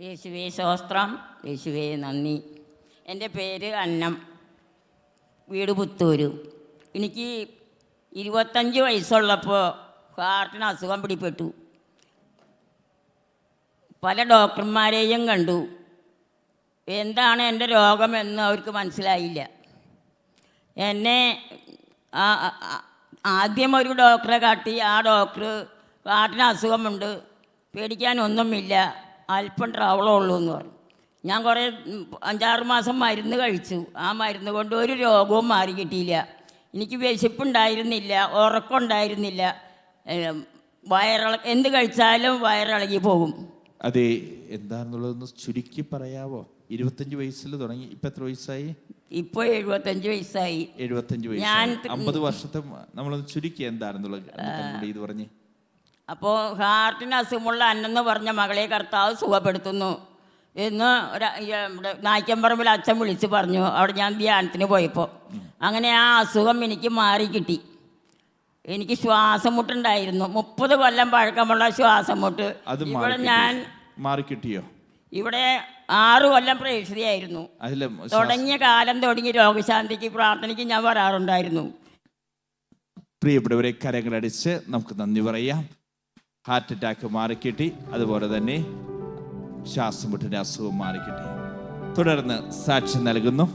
യേശുവേ സ്തോത്രം, യേശുവേ നന്ദി. എൻ്റെ പേര് അന്നം, വീട് പുത്തൂര്. എനിക്ക് 25 വയസ്സുള്ളപ്പോൾ ഹാർട്ടിന് അസുഖം പിടിപെട്ടു. പല ഡോക്ടർമാരെയും കണ്ടു. എന്താണ് എൻ്റെ രോഗമെന്ന് അവർക്ക് മനസ്സിലായില്ല. എന്നെ ആദ്യം ഒരു ഡോക്ടറെ കാട്ടി. ആ ഡോക്ടർ ഹാർട്ടിന് അസുഖമുണ്ട്, പേടിക്കാനൊന്നുമില്ല, അല്പം ട്രാവളുള്ളൂ എന്ന് പറഞ്ഞു. ഞാൻ കുറേ 5-6 മാസം മരുന്ന് കഴിച്ചു. ആ മരുന്ന് കൊണ്ട് ഒരു രോഗവും മാറി കിട്ടിയില്ല. എനിക്ക് വിശപ്പുണ്ടായിരുന്നില്ല, ഉറക്കമുണ്ടായിരുന്നില്ല, എന്ത് കഴിച്ചാലും വയറിളകി പോകും. അതെ, എന്താണെന്നുള്ളതൊന്ന് ചുരുക്കി പറയാവോ? 25 വയസ്സിൽ തുടങ്ങി, ഇപ്പം എത്ര വയസ്സായി? ഇപ്പോൾ 75 വയസ്സായി. 75 വയസ്സായി. 50 വർഷത്തെ നമ്മളൊന്ന് ചുരുക്കി എന്താണെന്നുള്ളത് ഇത് പറഞ്ഞ്. അപ്പോൾ ഹാർട്ടിന് അസുഖമുള്ള അന്നെന്ന് പറഞ്ഞ മകളെ കർത്താവ് സുഖപ്പെടുത്തുന്നു എന്ന് ഇവിടെ നായ്ക്കമ്പറമ്പിൽ അച്ഛൻ വിളിച്ച് പറഞ്ഞു. അവിടെ ഞാൻ ധ്യാനത്തിന് പോയപ്പോൾ അങ്ങനെ ആ അസുഖം എനിക്ക് മാറി കിട്ടി. എനിക്ക് ശ്വാസം മുട്ടുണ്ടായിരുന്നു, 30 കൊല്ലം പഴക്കമുള്ള ശ്വാസം മുട്ട്. ഇവിടെ ഞാൻ മാറി കിട്ടിയോ? ഇവിടെ 6 കൊല്ലം പ്രേക്ഷിതയായിരുന്നു. തുടങ്ങിയ കാലം തുടങ്ങി രോഗശാന്തിക്ക് പ്രാർത്ഥനയ്ക്ക് ഞാൻ വരാറുണ്ടായിരുന്നു. പ്രിയപ്പെട്ടവരെ, കരങ്ങളടിച്ച് നമുക്ക് നന്ദി പറയാം. ഹാർട്ട് അറ്റാക്ക് മാറിക്കിട്ടി, അതുപോലെ തന്നെ ശ്വാസം മുട്ടിൻ്റെ അസുഖം മാറിക്കിട്ടി. തുടർന്ന് സാക്ഷ്യം നൽകുന്നു.